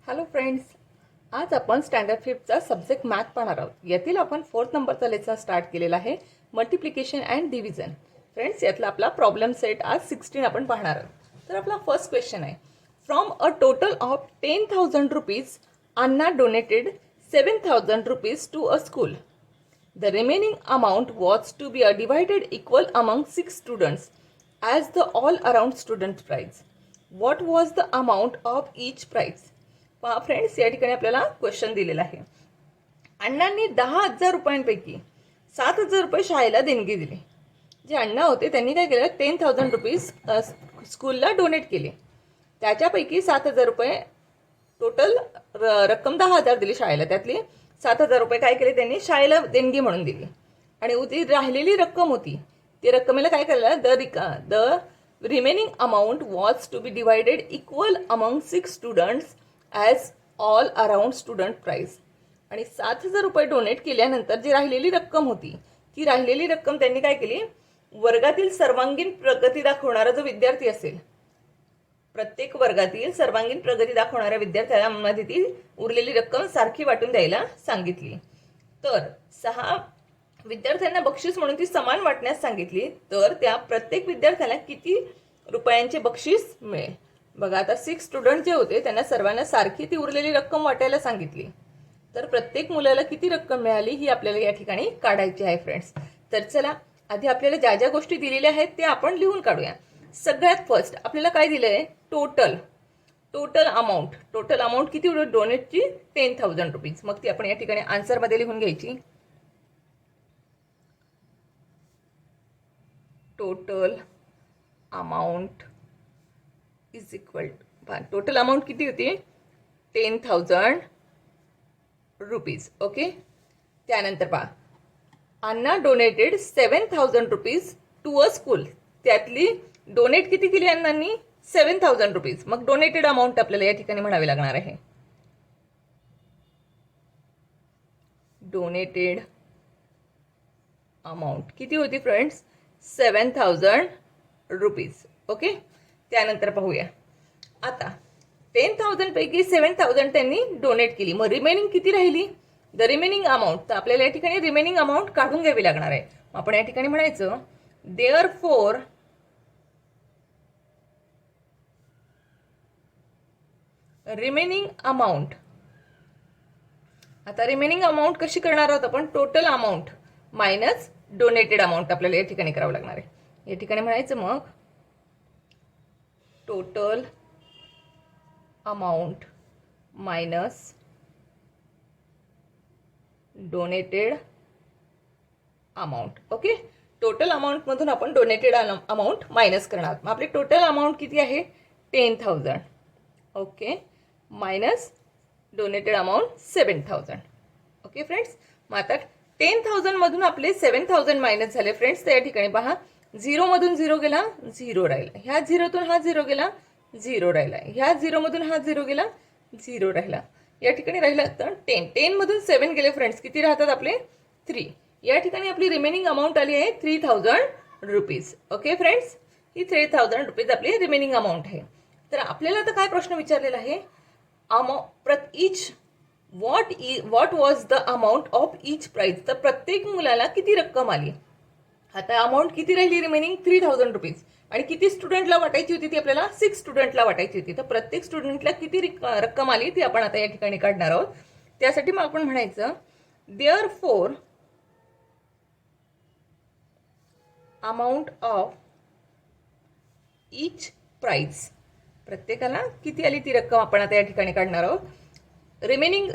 Hello friends, आज आपण standard फिफ्थचा subject math पाहणार आहोत. यातील आपण 4th नंबरचा लेसन स्टार्ट केलेला आहे, मल्टिप्लिकेशन अँड डिव्हिजन. फ्रेंड्स, यातला आपला प्रॉब्लेम सेट आज 16 आपण पाहणार आहोत. तर आपला फर्स्ट क्वेश्चन आहे, from a total of 10,000 rupees Anna donated 7,000 rupees to a school. The remaining amount was to be divided equal among 6 students as the all around student prize. What was the amount of each prize? पहा friends, या ठिकाणी आपल्याला question दिलेला आहे. अण्णांनी 10,000 रुपयांपैकी 7,000 रुपये शाळेला देणगी दिली. जे अण्णा होते त्यांनी काय केलं, 10,000 रुपीज स्कूलला डोनेट केले. त्याच्यापैकी 7,000 रुपये टोटल रक्कम 10,000 दिली शाळेला. त्यातली 7,000 रुपये काय केले त्यांनी, शाळेला देणगी म्हणून दिली. आणि जी राहिलेली रक्कम होती ती रक्कमेला काय केलं, the remaining amount was to be divided equal among 6 students as all around student prize. आणि 7,000 रुपये डोनेट केल्यानंतर जी राहिलेली रक्कम होती ती राहिलेली रक्कम त्यांनी काय केली, वर्गातील सर्वांगीण प्रगती दाखवणारा जो विद्यार्थी असेल, प्रत्येक वर्गातील सर्वांगीण प्रगती दाखवणाऱ्या विद्यार्थ्यांमध्ये ती उरलेली रक्कम सारखी वाटून द्यायला सांगितली. तर 6 विद्यार्थ्यांना बक्षीस म्हणून ती समान वाटण्यास सांगितली. तर त्या प्रत्येक विद्यार्थ्याला किती रुपयांचे बक्षीस मिळेल? बघा, आता 6 स्टुडंट जे होते त्यांना सर्वांना सारखी ती उरलेली रक्कम वाटायला सांगितली. तर प्रत्येक मुलाला किती रक्कम मिळाली ही आपल्याला या ठिकाणी काढायची आहे फ्रेंड्स. तर चला, आधी आपल्याला ज्या ज्या गोष्टी दिलेल्या आहेत ते आपण लिहून काढूया. सगळ्यात फर्स्ट आपल्याला काय दिलंय, टोटल अमाऊंट किती डोनेटची, 10,000 रुपीज. मग ती आपण या ठिकाणी आन्सर मध्ये लिहून घ्यायची. Total amount is equal total amount किती होती, 10,000 रुपीज. ओके. त्यानंतर पहा, Anna donated 7,000 rupees to a school. त्यातली डोनेट किती केली अण्णांनी, 7,000 रुपीज. मग डोनेटेड अमाऊंट आपल्याला या ठिकाणी म्हणावी लागणार आहे. डोनेटेड अमाऊंट किती होती फ्रेंड्स, 7,000 रुपीज. ओके. त्यानंतर पाहूया, आता 10,000 पैकी 7,000 त्यांनी डोनेट केली. मग रिमेनिंग किती राहिली, द रिमेनिंग अमाऊंट. तर आपल्याला या ठिकाणी रिमेनिंग अमाऊंट काढून घ्यावी लागणार आहे. आपण या ठिकाणी म्हणायचं, देअरफॉर रिमेनिंग अमाऊंट. आता रिमेनिंग अमाऊंट कशी करणार आहोत आपण, total amount minus donated amount आपल्याला या ठिकाणी करावं लागणार आहे. या ठिकाणी म्हणायचं मग total amount minus donated amount. Okay. Total amount मधून आपण डोनेटेड अमाऊंट मायनस करणार. मग आपली टोटल अमाऊंट किती आहे, 10,000. Okay. Minus donated amount 7,000. Okay friends. मग आता 10,000 मधून आपले 7,000 मायनस झाले फ्रेंड्स. तर या ठिकाणी पहा, 0 मधून 0 गेला, 0 राहिला. ह्या 0तून हा 0 गेला, 0 राहिला. ह्या 0 मधून हा 0 गेला, 0 राहिला. या ठिकाणी राहिला तर 10 मधून 7 गेले फ्रेंड्स, किती राहतात आपले, 3. या ठिकाणी आपली रिमेनिंग अमाऊंट आली आहे 3,000 रुपीज. ओके फ्रेंड्स, ही 3,000 रुपीज आपली रिमेनिंग अमाऊंट आहे. तर आपल्याला आता काय प्रश्न विचारलेला आहे, what was the amount of each prize. तर प्रत्येक मुलाला किती रक्कम आली. आता अमाऊंट किती राहिली रिमेनिंग, 3,000 रुपीज. आणि किती स्टुडंटला वाटायची होती ती आपल्याला, 6 स्टुडंटला वाटायची होती. तर प्रत्येक स्टुडंटला किती रक्कम आली ती आपण आता या ठिकाणी काढणार आहोत. त्यासाठी मग आपण म्हणायचं, therefore amount of each prize. प्रत्येकाला किती आली ती रक्कम आपण आता या ठिकाणी काढणार आहोत. रिमेनिंग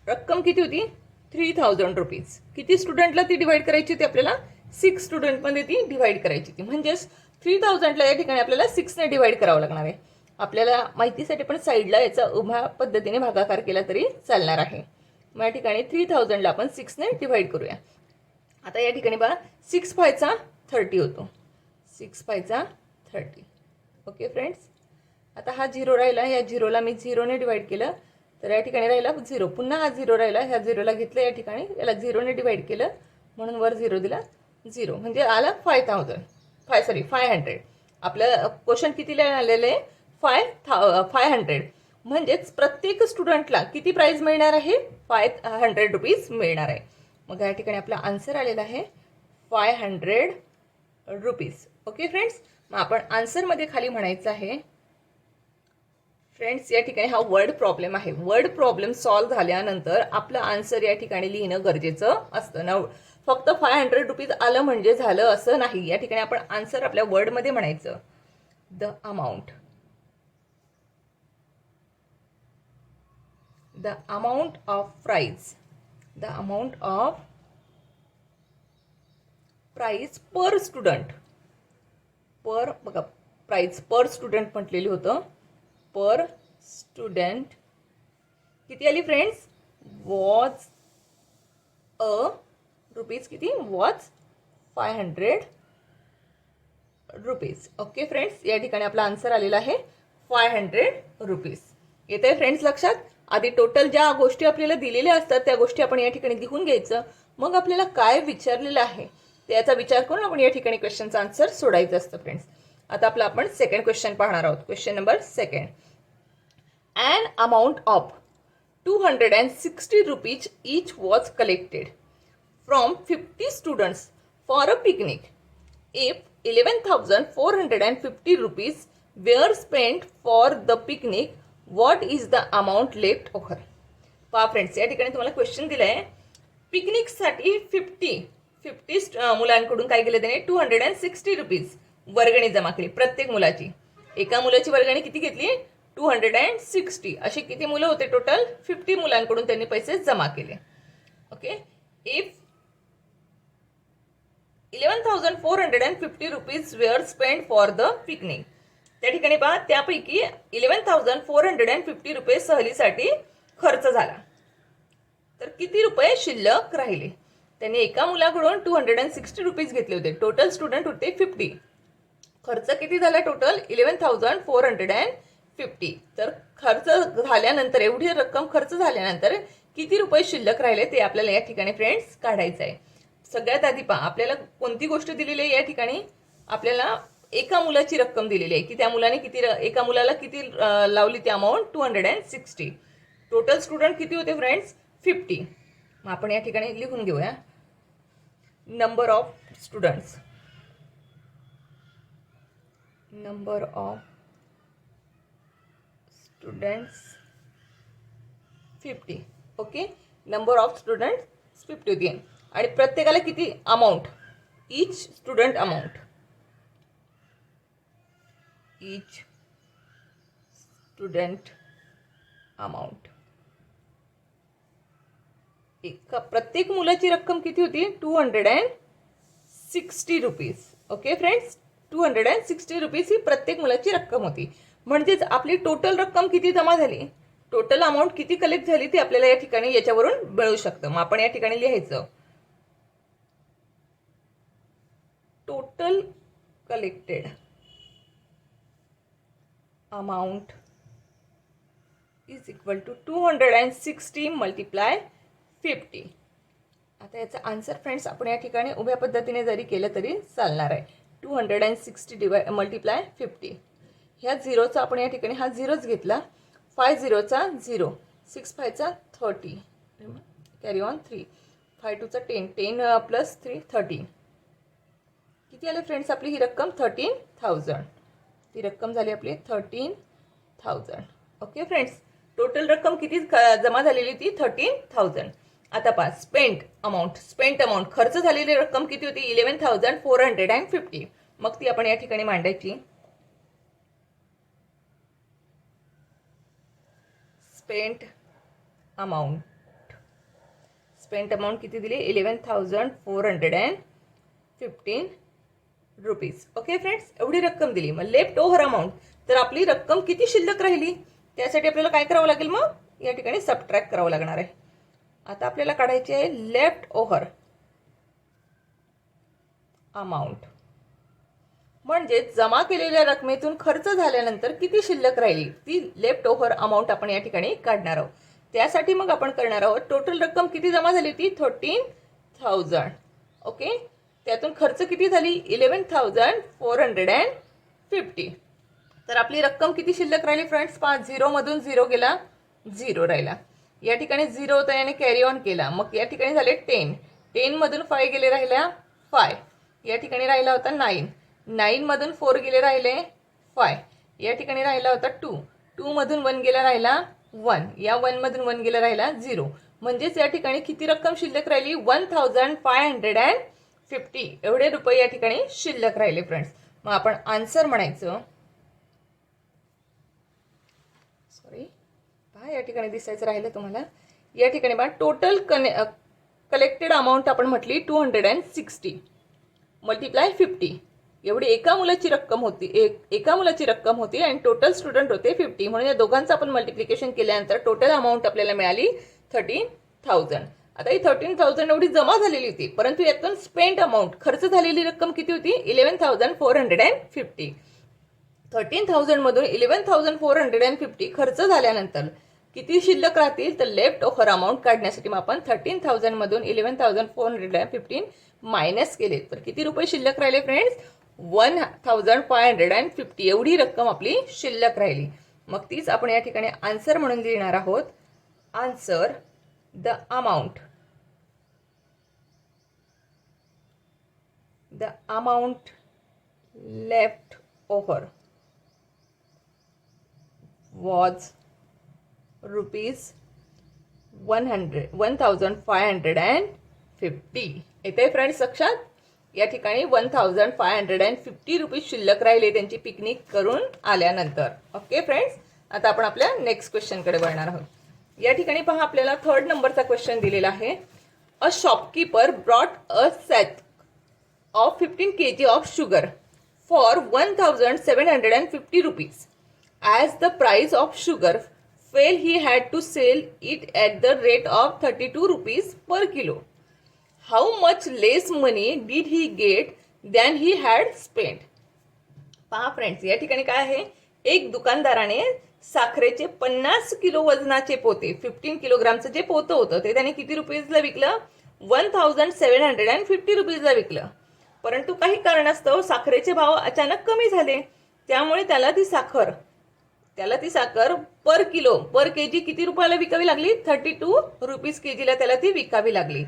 रक्कम किती होती, 3,000 रुपीज. किती स्टुडंटला ती डिवाइड करायची होती आपल्याला, 6 स्टुडंटमध्ये ती डिवाइड करायची होती. म्हणजेच 3,000ला या ठिकाणी आपल्याला 6ने डिवाइड करावं लागणार आहे. आपल्याला माहितीसाठी पण साईडला याचा उभ्या पद्धतीने भागाकार केला तरी चालणार आहे. मग या ठिकाणी 3,000ला आपण 6ने डिवाइड करूया. आता या ठिकाणी बघा, 6 5 30 होतो, 6 5 30. Okay friends. आता हा 0 राहिला, ह्या 0ला मी 0ने डिवाइड केलं तर या ठिकाणी राहिला 0. पुन्हा हा 0 राहिला, ह्या 0ला घेतलं, या ठिकाणी याला 0ने डिवाइड केलं म्हणून वर 0 दिला, 0 म्हणजे आला 500. आपलं क्वेश्चन कितीला आलेलं आहे, 500. म्हणजेच प्रत्येक स्टुडंटला किती प्राइस मिळणार आहे? 500 रुपीज मिळणार आहे. मग या ठिकाणी आपला आन्सर आलेला आहे 500 रुपीज. ओके फ्रेंड्स, मग आपण आन्सरमध्ये खाली म्हणायचं आहे फ्रेंड्स, या ठिकाणी हा वर्ड प्रॉब्लेम आहे. वर्ड प्रॉब्लेम सॉल्व्ह झाल्यानंतर आपलं आन्सर या ठिकाणी लिहिणं गरजेचं असतं ना. फक्त 500 रुपीज आलं म्हणजे झालं असं नाही. या ठिकाणी आपण आन्सर आपल्या वर्डमध्ये म्हणायचं. The amount of price, the amount of price per student. पर बघा, प्राइस पर स्टुडंट म्हटलेली होतं. पर स्टुडंट किती आली फ्रेंड्स? वॉज अ रुपीज किती? Was 500 rupees. ओके फ्रेंड्स, या ठिकाणी आपला आन्सर आलेला आहे 500 रुपीज. येते फ्रेंड्स लक्षात? आधी टोटल ज्या गोष्टी आपल्याला दिलेल्या असतात त्या गोष्टी आपण या ठिकाणी लिहून घ्यायचं. मग आपल्याला काय विचारलेलं आहे त्याचा विचार करून आपण या ठिकाणी क्वेश्चनचं आन्सर सोडायचं असतं फ्रेंड्स. आता आपला आपण सेकंड क्वेश्चन पाहणार आहोत. Question number second. An amount of 260 rupees each was collected from 50 students for a picnic. If 11,450 rupees were spent for the picnic, what is the amount left over? पहा friends, या ठिकाणी तुम्हाला question दिलाय. पिकनिकसाठी 50 मुलांकडून काय केलं त्याने? 260 रुपीज वर्गणी जमा केली प्रत्येक मुलाची. एका मुलाची वर्गणी किती घेतली? 260. असे किती मुलं होते टोटल? 50 मुलांकडून त्यांनी पैसे जमा केले. Okay. If 11,450 rupees were spend for the picnic. त्या ठिकाणी पहा, त्यापैकी 11,450 रुपये सहलीसाठी खर्च झाला. तर किती रुपये शिल्लक राहिले? त्यांनी एका मुलाकडून 260 रुपीज घेतले होते. टोटल स्टुडंट होते 50. खर्च किती झाला टोटल? 11,450. तर खर्च झाल्यानंतर, एवढी रक्कम खर्च झाल्यानंतर किती रुपये शिल्लक राहिले ते आपल्याला या ठिकाणी फ्रेंड्स काढायचं आहे. सगळ्यात आधी पहा, आपल्याला कोणती गोष्ट दिलेली आहे? या ठिकाणी आपल्याला एका मुलाची रक्कम दिलेली आहे की त्या मुलाने किती, एका मुलाला किती लावली ती अमाऊंट? 260. टोटल स्टुडंट किती होते फ्रेंड्स? 50. मग आपण या ठिकाणी लिहून घेऊया number of students. Number of students 50. Okay. Number of students 50 होती. आणि प्रत्येकाला किती amount? Each student amount. Each student amount. एका प्रत्येक मुलाची रक्कम किती होती? 260 रुपीज. ओके फ्रेंड्स, 260 रुपीज ही प्रत्येक मुलाची रक्कम होती. म्हणजेच आपली टोटल रक्कम किती जमा झाली, टोटल अमाऊंट किती कलेक्ट झाली ते आपल्याला या ठिकाणी याच्यावरून मिळू शकतं. मग आपण या ठिकाणी लिहायचं total collected amount is equal to 260 multiply 50. आता याचा आन्सर फ्रेंड्स आपण या ठिकाणी उभ्या पद्धतीने जरी केलं तरी चालणार आहे. 260 मल्टिप्लाय 50. ह्या झिरोचा आपण या ठिकाणी हा झिरोच घेतला. 5 झिरोचा 0, 6 5चा 30, कॅरी ऑन 3, 5 2चा 10, 10 प्लस 3 13. किती आले फ्रेंड्स आपली ही रक्कम? 13,000. ती रक्कम झाली आपली 13,000. ओके फ्रेंड्स, टोटल रक्कम किती जमा झालेली ती 13,000. आता पहा, स्पेंट अमाऊंट खर्च झालेली रक्कम किती होती? 11,450. मग ती आपण या ठिकाणी मांडायची. स्पेंट अमाऊंट किती दिली? 11,415 रुपीज. ओके फ्रेंड्स, एवढी रक्कम दिली. मग लेफ्ट ओव्हर अमाऊंट, तर आपली रक्कम किती शिल्लक राहिली त्यासाठी आपल्याला काय करावं लागेल? मग या ठिकाणी सबट्रॅक्ट करावं लागणार आहे. आता आपल्याला काढायची आहे लेफ्ट ओव्हर अमाऊंट. म्हणजे जमा केलेल्या रकमेतून खर्च झाल्यानंतर किती शिल्लक राहिली ती लेफ्ट ओव्हर अमाऊंट आपण या ठिकाणी काढणार आहोत. त्यासाठी मग आपण करणार आहोत टोटल रक्कम किती जमा झाली ती 13,000. ओके. त्यातून खर्च किती झाली? 11,450. तर आपली रक्कम किती शिल्लक राहिली फ्रेंड्स? 5 0 मधून 0 गेला, 0 राहिला. या ठिकाणी 0 होता याने कॅरी ऑन केला. मग या ठिकाणी झाले 10. 10 मधून 5 गेले राहिल्या 5. या ठिकाणी राहिला होता 9. 9 मधून 4 गेले राहिले 5. या ठिकाणी राहिला होता 2. 2 मधून 1 गेला राहिला 1. या 1 मधून 1 गेला राहिला 0. म्हणजेच या ठिकाणी किती रक्कम शिल्लक राहिली? 1550 एवढे रुपये या ठिकाणी शिल्लक राहिले फ्रेंड्स. मग आपण आन्सर म्हणायचं, सॉरी पहा या ठिकाणी दिसायचं राहिलं तुम्हाला. या ठिकाणी बघा टोटल कलेक्टेड अमाऊंट आपण म्हटली 260 मल्टिप्लाय 50 एवढी एका मुलाची रक्कम होती आणि टोटल स्टुडंट होते 50. म्हणून या दोघांचं आपण मल्टिप्लिकेशन केल्यानंतर टोटल अमाऊंट आपल्याला मिळाली 13,000. आता ही 13,000 एवढी जमा झालेली होती, परंतु यातून स्पेंड अमाऊंट खर्च झालेली रक्कम किती होती? 11,450. 13,000 मधून 11,450 खर्च झाल्यानंतर किती शिल्लक राहतील? तर लेफ्ट ओव्हर अमाऊंट काढण्यासाठी मग आपण 13,000 मधून 11,450 मायनस केले तर किती रुपये शिल्लक राहिले फ्रेंड्स? 1,550 एवढी रक्कम आपली शिल्लक राहिली. मग तीच आपण या ठिकाणी आन्सर म्हणून लिहिणार आहोत. Answer the amount left over was ₹1,550. येते फ्रेंड्स लक्षात? या ठिकाणी 1,550 रुपीज शिल्लक राहिले त्यांची पिकनिक करून आल्यानंतर. ओके फ्रेंड्स, आता आपण आपल्या नेक्स्ट क्वेश्चनकडे वळणार आहोत. या ठिकाणी पहा आपल्याला 3rd नंबरचा क्वेश्चन दिलेला आहे. A shopkeeper brought a sack of 15 kg of sugar for 1,750 rupees. As the price of sugar fell, he had to sell it at the rate of 32 rupees per kilo. How much less money did he get than he had spent? पहा friends, या ठिकाणी काय आहे? एक दुकानदाराने साखरेचे 50 kilo वजनाचे पोते, 15 किलोग्रामचं जे पोतं होतं ते त्याने किती रुपीजला विकलं? 1,750 रुपीजला विकलं. परंतु काही कारणास्तव साखरेचे भाव अचानक कमी झाले, त्यामुळे त्याला ती साखर पर केजी किती रुपयाला विकावी लागली? 32 रुपीज केजीला त्याला ती विकावी लागली.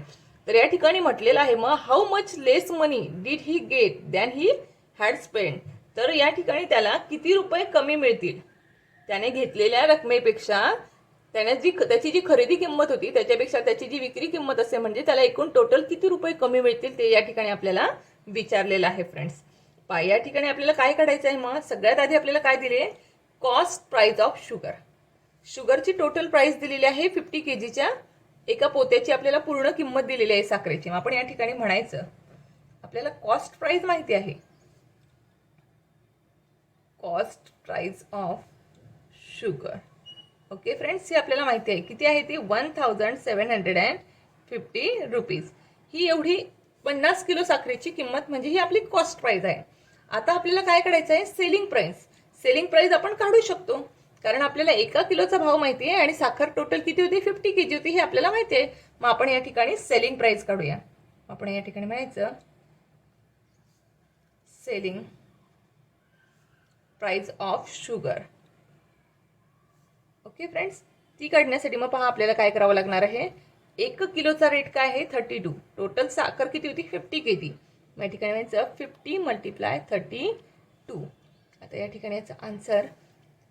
तर या ठिकाणी म्हटलेलं आहे मग how much less money did he get than he had spend. तर या ठिकाणी त्याला किती रुपये कमी मिळतील त्याने घेतलेल्या रकमेपेक्षा? त्याची जी खरेदी किंमत होती त्याच्यापेक्षा त्याची जी विक्री किंमत असे म्हणजे त्याला एकूण टोटल किती रुपये कमी मिळतील ते या ठिकाणी आपल्याला विचारलेलं आहे फ्रेंड्स. या ठिकाणी आपल्याला काय काढायचं आहे? मग सगळ्यात आधी आपल्याला काय दिले? Cost price of sugar. शुगरची टोटल प्राइस दिलेली आहे 50 kgच्या एका पोत्याची आपल्याला पूर्ण किंमत दिलेली आहे साखरेची. मग आपण या ठिकाणी म्हणायचं आपल्याला कॉस्ट प्राइस माहिती आहे. Cost price of sugar. Okay friends, ही आपल्याला माहिती आहे. किती आहे ती? 1,750 रुपीज. ही एवढी 50 किलो साखरेची किंमत म्हणजे ही आपली कॉस्ट प्राइस आहे. आता आपल्याला काय काढायचं आहे? Selling price. सेलिंग प्राइस आपण काढू शकतो कारण आपल्याला 1 किलोचा भाव माहिती आहे आणि साखर टोटल किती होती? 50 kg होती, हे आपल्याला माहिती आहे. मग आपण या ठिकाणी सेलिंग प्राइस काढूया. आपण या ठिकाणी म्हणायचं selling price of sugar. Okay friends, ती काढण्यासाठी मग पहा आपल्याला काय करावं लागणार आहे? 1 किलोचा रेट काय आहे? 32. टोटल साखर किती होती? 50 kg. मग या ठिकाणी म्हणायचं 50 × 32. आता या ठिकाणी याचा आन्सर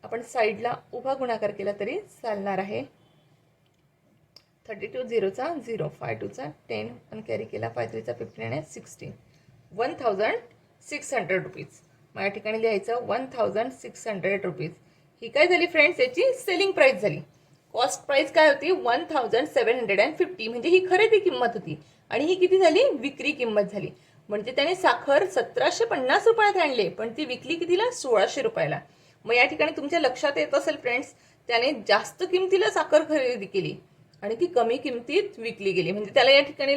आपण साईडला उभा गुणाकार केला तरी चालणार आहे. 32 0चा 0, 5 2चा 10 पण कॅरी केला, 5 3चा 15 आणि 16, 1,600 रुपीज. मग या ठिकाणी लिहायचं 1,600 रुपीज. ही काय झाली फ्रेंड्स? याची सेलिंग प्राइस झाली. कॉस्ट प्राइस काय होती? 1,750 म्हणजे ही खरेदी किंमत होती आणि ही किती झाली? विक्री किंमत झाली. म्हणजे त्याने साखर 1,750 रुपयात आणले पण ती विकली कितीला? 1,600 रुपयाला. मग या ठिकाणी तुमच्या लक्षात येत असेल फ्रेंड्स, त्याने जास्त किमतीला साखर खरेदी केली आणि ती कमी किमतीत विकली गेली. म्हणजे त्याला या ठिकाणी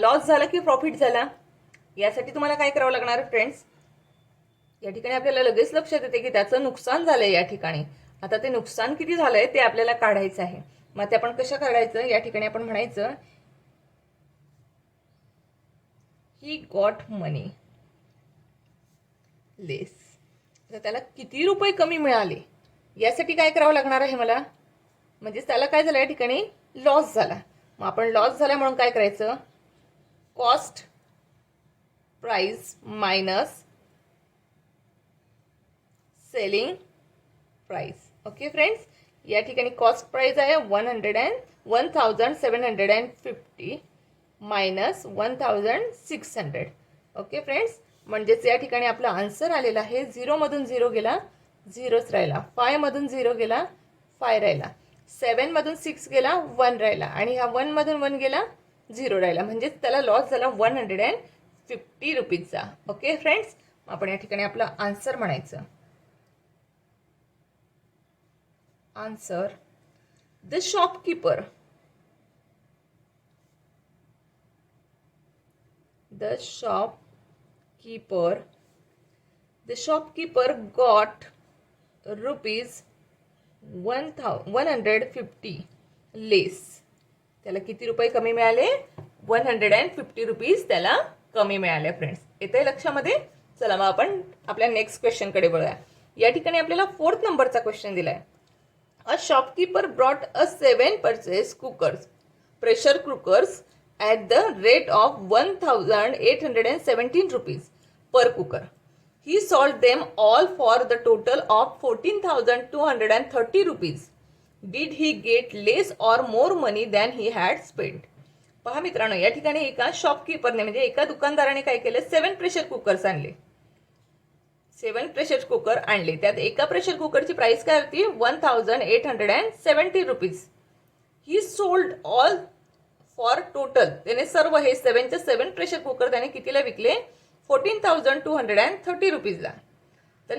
लॉस झाला की प्रॉफिट झाला? यासाठी तुम्हाला काय करावं लागणार फ्रेंड्स? या ठिकाणी आपल्याला लगेच लक्षात येते की त्याचं नुकसान झालंय या ठिकाणी. आता ते नुकसान किती झालंय ते आपल्याला काढायचं आहे. मग ते आपण कसं काढायचं? या ठिकाणी आपण म्हणायचं he got money less. तर त्याला किती रुपये कमी मिळाले यासाठी काय करावं लागणार आहे मला, म्हणजे त्याला काय झालं या ठिकाणी लॉस झाला. मग आपण लॉस झाला म्हणून काय करायचं, cost price minus selling price. Okay friends, या ठिकाणी कॉस्ट प्राइस आहे 1750 मायनस 1600. ओके फ्रेंड्स, म्हणजेच या ठिकाणी आपला आन्सर आलेला आहे 0 मधून 0 गेला, 0च राहिला. 5 मधून 0 गेला, 5 राहिला. 7 मधून 6 गेला, 1 राहिला. आणि हा 1 मधून 1 गेला, 0 राहिला. म्हणजेच त्याला लॉस झाला 150 रुपीजचा. ओके फ्रेंड्स, आपण या ठिकाणी आपला आन्सर म्हणायचं. Answer, the shopkeeper got rupees 150 लेस. त्याला किती रुपये कमी मिळाले, 150 रुपीज त्याला कमी मिळाले. फ्रेंड्स, येते लक्षामध्ये. चला मग आपण आपल्या नेक्स्ट क्वेश्चन कडे बघूया. या ठिकाणी आपल्याला 4th नंबरचा क्वेश्चन दिलाय. A shopkeeper brought a 7 pressure cookers at the rate of 1817 rupees per cooker. He sold them all for the total of 14,230 rupees. Did he get less or more money than he had spent? पहा मित्रांनो, या ठिकाणी एका शॉपकीपरने म्हणजे एका दुकानदाराने काय केले, 7 प्रेशर कुकर्स आणले. 7 प्रेशर कुकर आणले. त्यात एका प्रेशर कुकरची प्राइस काय होती, 1870 rupees. He sold all for total, त्याने सर्व हे 7चे 7 प्रेशर कुकर त्याने कितीला विकले, 14,230 रुपीजला. तर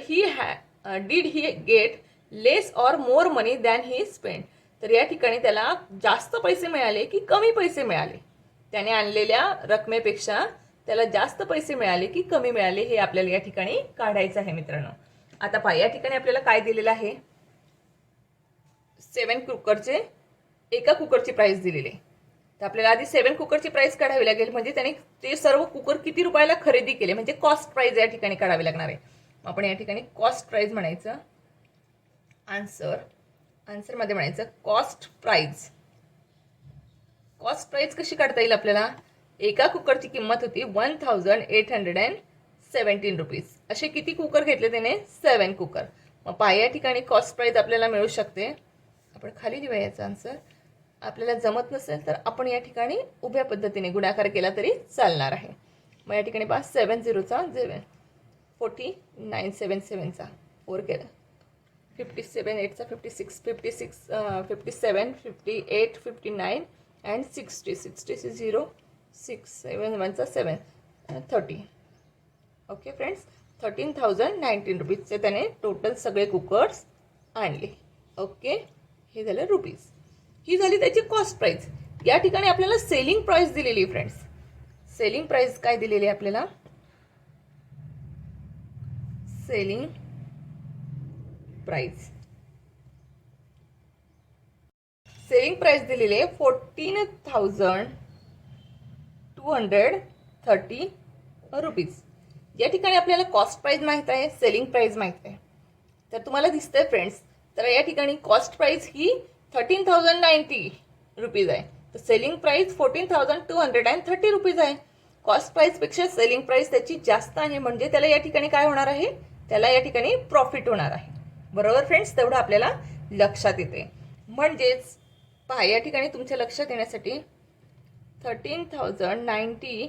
did he get less or more money than he spend. तर या ठिकाणी त्याला जास्त पैसे मिळाले की कमी पैसे मिळाले, त्याने आणलेल्या रकमेपेक्षा त्याला जास्त पैसे मिळाले की कमी मिळाले, हे आपल्याला या ठिकाणी काढायचं आहे मित्रांनो. आता पहा, या ठिकाणी आपल्याला काय दिलेलं आहे, 7 कुकरचे एका कुकरची प्राइस दिलेली आहे. तर आपल्याला आधी 7 कुकरची प्राइस काढावी लागेल, म्हणजे त्याने ते सर्व कुकर किती रुपयाला खरेदी केले, म्हणजे कॉस्ट प्राइस या ठिकाणी काढावी लागणार आहे. आपण या ठिकाणी कॉस्ट प्राइस म्हणायचं. आन्सर मध्ये म्हणायचं कॉस्ट प्राइस. कॉस्ट प्राइस कशी काढता येईल आपल्याला, एका कुकरची किंमत होती 1817 रुपीज. असे किती कुकर घेतले त्याने, 7 कुकर. मग पहा, या ठिकाणी कॉस्ट प्राइस आपल्याला मिळू शकते. आपण खाली लिहूया याचा आन्सर. आपल्याला जमत नसेल तर आपण या ठिकाणी उभ्या पद्धतीने गुणाकार केला तरी चालणार आहे. मग या ठिकाणी पहा, 7 0चा 49,777चा 4 केला, 57 8चा 56 57 58 59 अँड 60 0 6 7 1चा 7 30. ओके फ्रेंड्स, 13,019 रुपीजचे त्याने टोटल सगळे कुकर्स आणले. ओके, हे झालं रुपीज. ही झाली त्याची कॉस्ट प्राइस. या ठिकाणी आपल्याला सेलिंग प्राइस दिलेली फ्रेंड्स. सेलिंग प्राइस काय दिलेली आहे आपल्याला, सेलिंग प्राइस दिलेली आहे 14,230 रुपीज. या ठिकाणी आपल्याला कॉस्ट प्राइस माहित आहे, सेलिंग प्राइस माहित आहे. तर तुम्हाला दिसतंय फ्रेंड्स, तर या ठिकाणी कॉस्ट प्राइस ही 13,090 रुपीज आहे, तर सेलिंग प्राइस 14,230 रुपीज आहे. कॉस्ट प्राइस पेक्षा सेलिंग प्राइस त्याची जास्त आहे, म्हणजे त्याला या ठिकाणी काय होणार आहे, त्याला या ठिकाणी प्रॉफिट होणार आहे. बरोबर फ्रेंड्स, तेवढं आपल्याला लक्षात येते. म्हणजेच पहा, या ठिकाणी तुमच्या लक्षात येण्यासाठी 13,090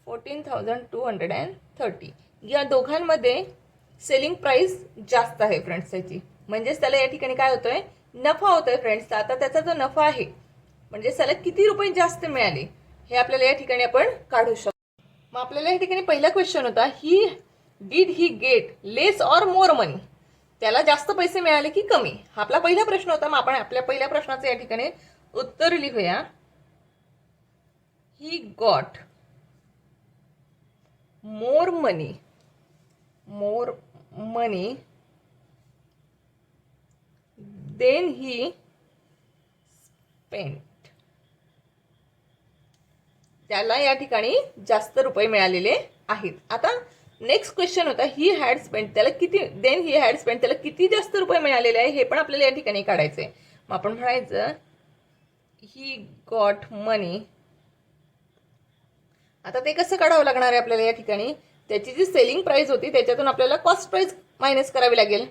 14,230 या दोघांमध्ये सेलिंग प्राइस जास्त आहे फ्रेंड्स त्याची, म्हणजेच त्याला या ठिकाणी काय होतोय, नफा होतोय फ्रेंड्स. आता त्याचा जो नफा आहे, म्हणजे त्याला किती रुपये जास्त मिळाले हे आपल्याला या ठिकाणी आपण काढू शकतो. मग आपल्याला या ठिकाणी पहिला क्वेश्चन होता, did he get less or more money. त्याला जास्त पैसे मिळाले की कमी, हा आपला पहिला प्रश्न होता. मग आपण आपल्या पहिल्या प्रश्नाचं या ठिकाणी उत्तर लिहूया. He got more money then he spent. त्याला या ठिकाणी जास्त रुपये मिळालेले आहेत. आता नेक्स्ट क्वेश्चन होता ही हॅड स्पेंड, त्याला किती, देन ही हॅड स्पेंड, त्याला किती जास्त रुपये मिळालेले आहे हे पण आपल्याला या ठिकाणी काढायचंय. मग आपण म्हणायचं ही गॉट मनी. आता ते कसं काढावं लागणार आहे आपल्याला या ठिकाणी, त्याची जी सेलिंग प्राइस होती त्याच्यातून आपल्याला कॉस्ट प्राइस मायनस करावी लागेल.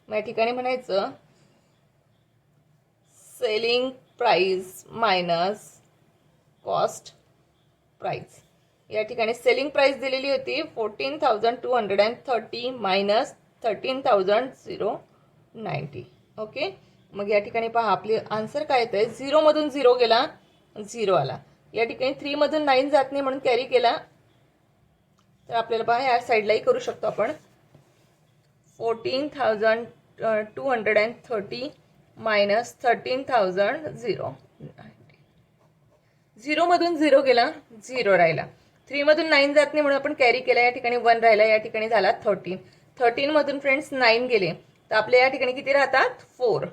मग या ठिकाणी म्हणायचं selling price minus cost price. या ठिकाणी सेलिंग प्राइस दिलेली होती 14,230 मायनस 13,090. ओके. मग या ठिकाणी पहा आपली आन्सर काय येतं, 0 मधून 0 गेला, 0 आला. या ठिकाणी 3 मधून 9 जात नाही म्हणून कॅरी केला, तर आपल्याला पहा या साईडलाही करू शकतो आपण. 14,230 मायनस 13,090. 0 मधून 0 गेला, 0 राहिला. 3 मधून 9 जात नाही म्हणून आपण कॅरी केला, या ठिकाणी 1 राहिला, या ठिकाणी झाला 13. 13 मधून फ्रेंड्स 9 गेले तर आपल्या या ठिकाणी किती राहतात, 4.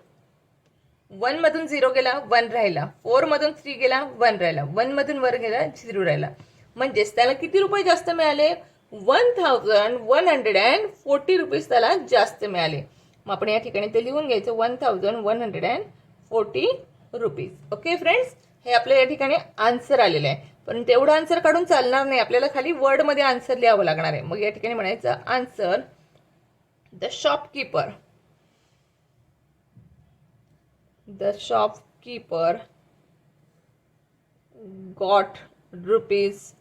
1 मधून 0 गेला, 1 राहिला. 4 मधून 3 गेला, 1 राहिला. 1 मधून वर गेला, 0 राहिला. म्हणजेच त्याला किती रुपये जास्त मिळाले, 1,140 रुपीज त्याला जास्त मिळाले. मग आपण या ठिकाणी ते लिहून घ्यायचं 1,140 रुपीज. ओके फ्रेंड्स, हे आपल्या या ठिकाणी आन्सर आलेलं आहे. पण तेवढं आन्सर काढून चालणार नाही, आपल्याला खाली वर्डमध्ये आन्सर लिहावं लागणार आहे. मग या ठिकाणी म्हणायचं answer the shopkeeper got rupees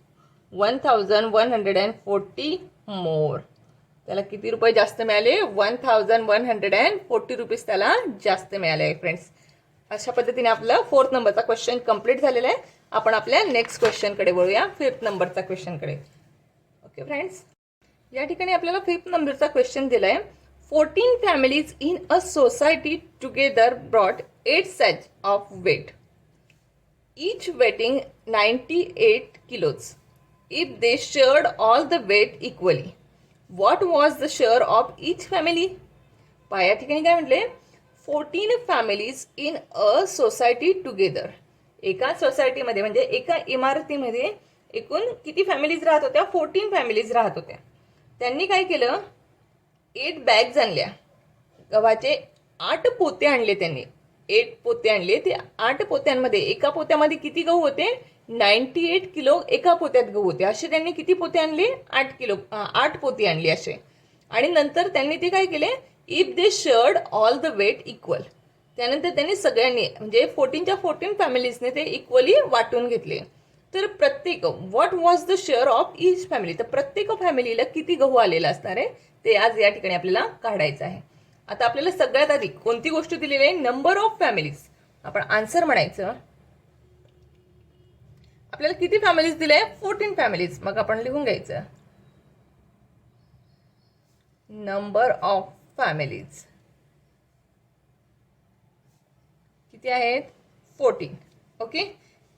1,140 मोर. त्याला किती रुपये जास्त मिळाले, 1,140 रुपीज त्याला जास्त मिळाले फ्रेंड्स. अशा पद्धतीने आपला 4th नंबरचा क्वेश्चन कंप्लीट झालेला आहे. आपण आपल्या नेक्स्ट क्वेश्चनकडे वळूया, 5th नंबरचा क्वेश्चनकडे. ओके फ्रेंड्स, या ठिकाणी आपल्याला 5th नंबरचा क्वेश्चन दिलाय. 14 families in a society together brought 8 sack of wheat, each weighing 98 kilos. If they shared all the weight equally, what was the share of each family? पहा या ठिकाणी काय म्हटले, 14 families in a society together. एका सोसायटीमध्ये म्हणजे एका इमारतीमध्ये एकूण किती फॅमिलीज राहत होत्या, 14 फॅमिलीज राहत होत्या. त्यांनी काय केलं, 8 बॅग्स आणल्या, गव्हाचे 8 पोते आणले. त्यांनी 8 पोते आणले. ते 8 पोत्यांमध्ये एका पोत्यामध्ये किती गहू होते, 98 किलो एका पोत्यात गहू होते. असे त्यांनी किती पोते आणले, 8 पोती आणली असे. आणि नंतर त्यांनी ते काय केले, if they shared all the weight equal. त्यानंतर त्यांनी सगळ्यांनी म्हणजे 14च्या 14 फॅमिलीजने ते इक्वली वाटून घेतले. तर प्रत्येक what was the share of each family, तर प्रत्येक फॅमिलीला किती गहू आलेला असणार आहे ते आज या ठिकाणी आपल्याला काढायचं आहे. आता आपल्याला सगळ्यात आधी कोणती गोष्ट दिलेली आहे, नंबर ऑफ फॅमिलीज. आपण आन्सर म्हणायचं, आपल्याला किती फॅमिलीज दिले, 14 फॅमिलीज. मग आपण लिहून घ्यायचं नंबर ऑफ फॅमिलीज किती आहेत, 14. ओके.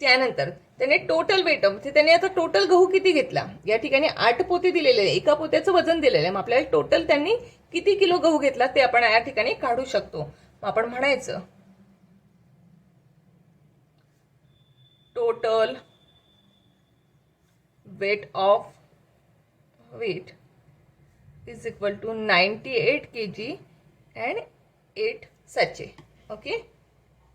त्यानंतर त्याने टोटल वेट, त्याने आता टोटल गहू किती घेतला, या ठिकाणी 8 पोते दिलेले आहे, एका पोत्याचं वजन दिलेलं आहे. मग आपल्याला टोटल त्यांनी किती किलो गहू घेतला ते आपण या ठिकाणी काढू शकतो. मग आपण म्हणायचं total weight of wheat is equal to 98 kg and 8 सचे. ओके,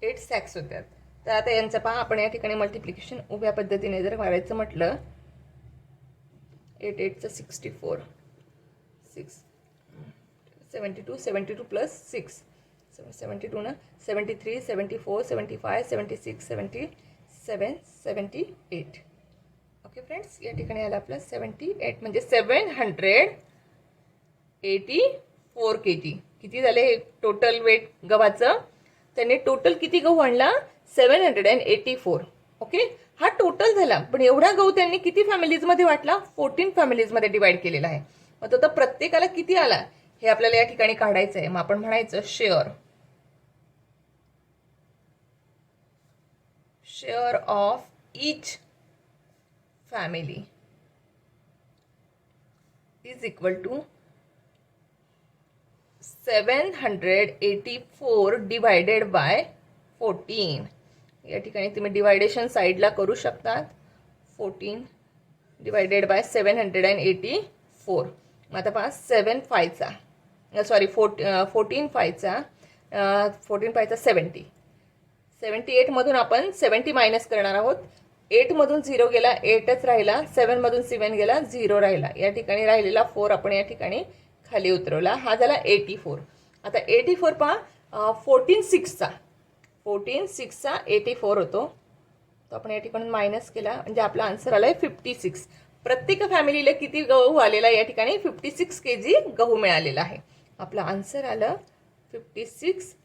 8 सॅक्स होत्यात. तर आता यांचं पहा, आपण या ठिकाणी मल्टिप्लिकेशन उभ्या पद्धतीने जर करायचं म्हटलं, 8 8 64, 6 72, 72 प्लस 6 72 ना 73, 74, 75, 76, 77, 78. ओके फ्रेंड्स, या ठिकाणी आला आपलं 78 म्हणजे 784 kg. किती झाले टोटल वेट गव्हाचं, त्याने टोटल किती गहू आणला, 784. ओके, हा टोटल झाला. पण एवढा गहू त्यांनी किती फॅमिलीजमध्ये वाटला, 14 फॅमिलीजमध्ये डिवाइड केलेला आहे. मग तो प्रत्येकाला किती आला हे आपल्याला या ठिकाणी काढायचं आहे. मग आपण म्हणायचं share of each family is equal to 784 divided by 14. या ठिकाणी तुम्ही डिवायडेशन साईडला करू शकतात. 14 डिवायडेड बाय 784. मग आता पहा 7 फायचा सॉरी 14 फायचा 78मधून आपण 70 मायनस करणार आहोत. 8मधून 0 गेला, 8च राहिला. 7मधून 7 गेला, 0 राहिला. या ठिकाणी राहिलेला 4 आपण या ठिकाणी खाली उतरवला. हा झाला 84. आता 84 पहा 14 6चा 84 होतो. तो आपण या ठिकाणी मायनस केला म्हणजे आपला आन्सर आलाय 56. प्रत्येक फॅमिलीला किती गहू आलेला या ठिकाणी 56 kg गहू मिळालेला आहे. आपला आन्सर आलं 56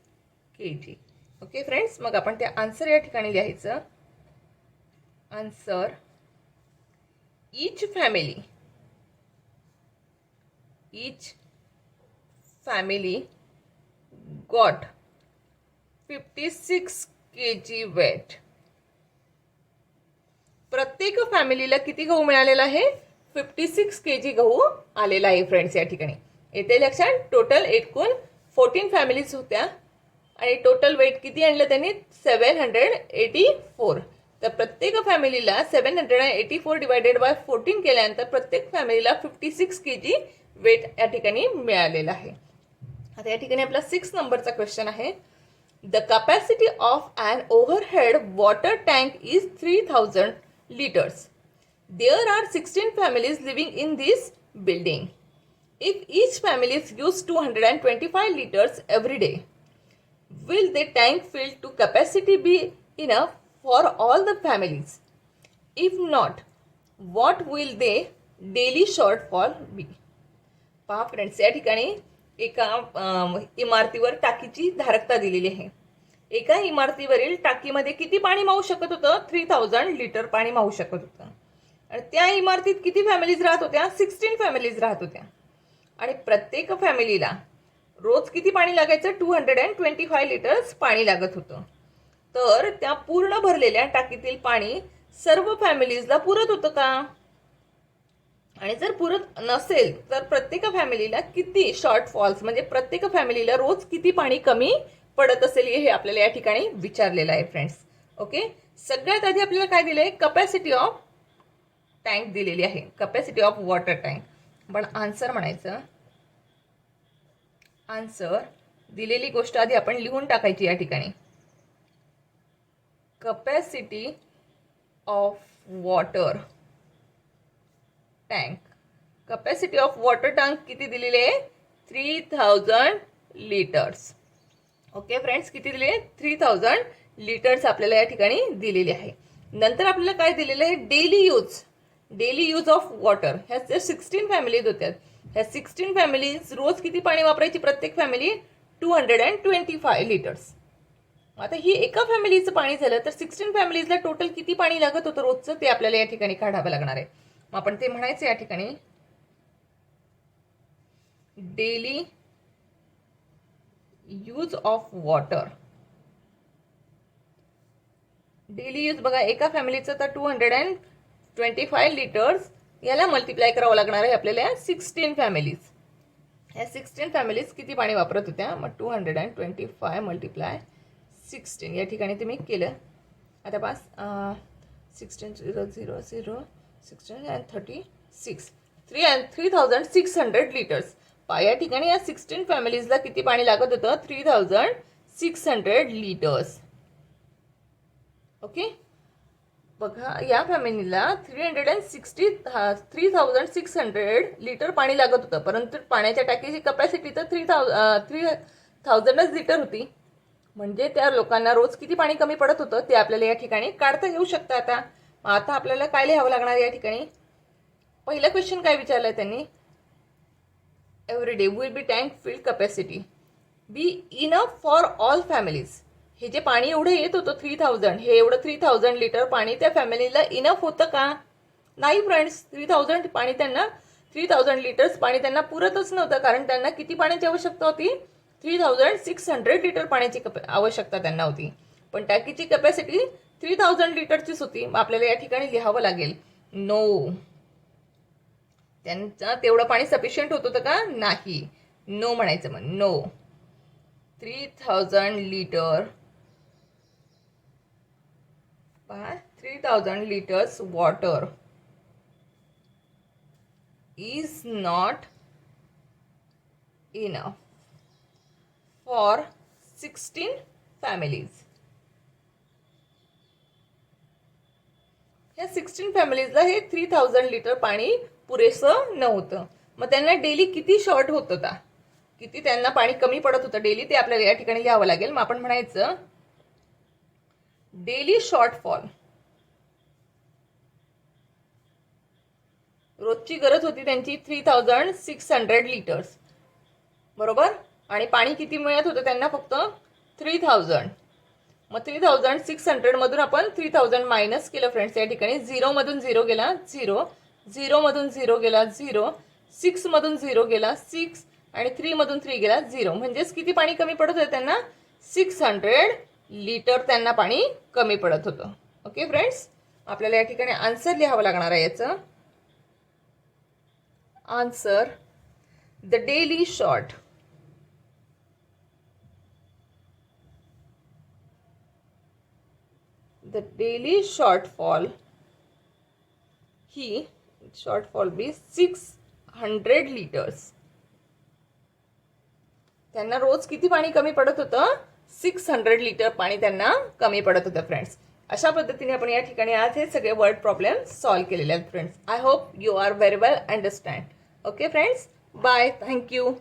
kg. ओके फ्रेंड्स, मग आपण ते आन्सर या ठिकाणी लिहायचं. Answer each family got 56 kg weight. प्रत्येक फॅमिलीला किती गहू मिळालेला आहे 56 kg गहू आलेला आहे फ्रेंड्स या ठिकाणी. येते लक्षात. टोटल एकूण 14 फॅमिलीज होत्या आणि टोटल वेट किती आणलं त्यांनी 784. तर प्रत्येक फॅमिलीला 784 डिवायडेड बाय 14 केल्यानंतर प्रत्येक फॅमिलीला 56 kg वेट या ठिकाणी मिळालेला आहे. आता या ठिकाणी आपला 6 नंबरचा क्वेश्चन आहे. The capacity of an overhead water tank is 3000 liters. There are 16 families living in this building. If each family uses 225 liters every day, will the tank filled to capacity be enough for all the families? If not, what will the daily shortfall be? पहा friends, या ठिकाणी एका इमारतीवर टाकीची धारकता दिलेली आहे. एका इमारतीवरील टाकीमध्ये किती पाणी मावू शकत होतं 3000 लिटर पाणी मावू शकत होतं. आणि त्या इमारतीत किती फॅमिलीज राहत होत्या 16 फॅमिलीज राहत होत्या. आणि प्रत्येक फॅमिलीला रोज किती पाणी लागायचं 225 लिटर्स पाणी लागत होतं. तर त्या पूर्ण भरलेल्या टाकीतील पाणी सर्व फॅमिलीजला पुरत होतं का? आणि जर पुरत नसेल तर प्रत्येक फॅमिलीला किती शॉर्टफॉल्स म्हणजे प्रत्येक फॅमिलीला रोज किती पाणी कमी पडत असेल हे आपल्याला या ठिकाणी विचारलेलं आहे फ्रेंड्स. ओके, सगळ्यात आधी आपल्याला काय दिलंय कॅपॅसिटी ऑफ टँक दिलेली आहे, कॅपॅसिटी ऑफ वॉटर टँक. पण आन्सर म्हणायचं. आन्सर दिलेली गोष्ट आधी आपण लिहून टाकायची या ठिकाणी. Capacity of water tank. Capacity of water tank किती दिलेली आहे 3000 लिटर्स. ओके फ्रेंड्स, किती दिले 3000 लिटर्स आपल्याला या ठिकाणी दिलेली आहे. नंतर आपल्याला काय दिलेलं आहे डेली यूज ऑफ वॉटर. ह्या 16 फॅमिलीज होत्या. ह्या 16 फॅमिलीज रोज किती पाणी वापरायची प्रत्येक फॅमिली 225 लिटर्स. आता ही एका फॅमिलीचं पाणी झालं तर 16 फॅमिलीजला टोटल किती पाणी लागत होतं रोजचं ते आपल्याला या ठिकाणी काढावं लागणार आहे. मग आपण ते म्हणायचं या ठिकाणी daily use of water. Daily use बघा एका फॅमिलीचं तर 225 लिटर्स याला मल्टिप्लाय करावं लागणार आहे आपल्याला 16 फॅमिलीज. या 16 फॅमिलीज किती पाणी वापरत होत्या मग 225 मल्टिप्लाय 16 या ठिकाणी तुम्ही केलं. आता पास 16 0 0 0 16 and 36 3600 लिटर्स. या ठिकाणी या 16 फॅमिलीजला किती पाणी लागत होतं 3600 लिटर्स. ओके, बघा या फॅमिलीला 3600 लिटर पाणी लागत होतं, परंतु पाण्याच्या टाकीची कॅपॅसिटी तर 3000च लिटर होती. म्हणजे त्या लोकांना रोज किती पाणी कमी पडत होतं ते आपल्याला या ठिकाणी काढता येऊ शकतं. आता आपल्याला काय लिहावं लागणार या ठिकाणी. पहिला क्वेश्चन काय विचारलाय त्यांनी every day will be tank field capacity be enough for all families. हे जे पाणी एवढं येत होतं 3000 हे एवढं 3000 लिटर पाणी त्या फॅमिलीला इनफ होतं का? नाही फ्रेंड्स, 3000 पाणी त्यांना 3000 लिटर्स पाणी त्यांना पुरतच नव्हतं. कारण त्यांना किती पाण्याची आवश्यकता होती 3600 लिटर पाण्याची आवश्यकता त्यांना होती. पण टाकीची कॅपॅसिटी 3000 लिटरचीच होती. मग आपल्याला या ठिकाणी लिहावं लागेल नो. त्यांचं तेवढं पाणी सफिशियंट होत होतं का? नाही. नो म्हणायचं. मग no 3000 litre 3000 liters water is not enough for 16 families. ह्या 16 फॅमिलीजला हे 3000 लिटर पाणी पुरेसं नव्हतं. मग त्यांना डेली किती शॉर्ट होत होता, किती त्यांना पाणी कमी पडत होतं डेली, ते आपल्याला या ठिकाणी लिहावं लागेल. मग आपण म्हणायचं डेली शॉर्टफॉल, रोजची गरज होती त्यांची 3600 लिटर्स, बरोबर. आणि पाणी किती मिळत होतं त्यांना, फक्त 3000. मग 3600 मधून आपण 3000 मायनस केलं फ्रेंड्स. या ठिकाणी 0 मधून 0 गेला 0, 0 मधून 0 गेला 0, 6 मधून 0 गेला 6, आणि 3 मधून 3 गेला 0. म्हणजेच किती पाणी कमी पडत होतं त्यांना, 600 लिटर त्यांना पाणी कमी पडत होतं. ओके फ्रेंड्स, आपल्याला या ठिकाणी आन्सर लिहावं लागणार आहे. याचं answer, the daily short the daily shortfall, he shortfall be 600 liters. त्यांना रोज किती पाणी कमी पडत होतं, 600 लिटर पाणी त्यांना कमी पडत होतं फ्रेंड्स. अशा पद्धतीने आपण या ठिकाणी आज हे सगळे वर्ड प्रॉब्लेम सॉल्व केलेले आहेत friends. I hope you are very well understand. Okay friends, bye, thank you.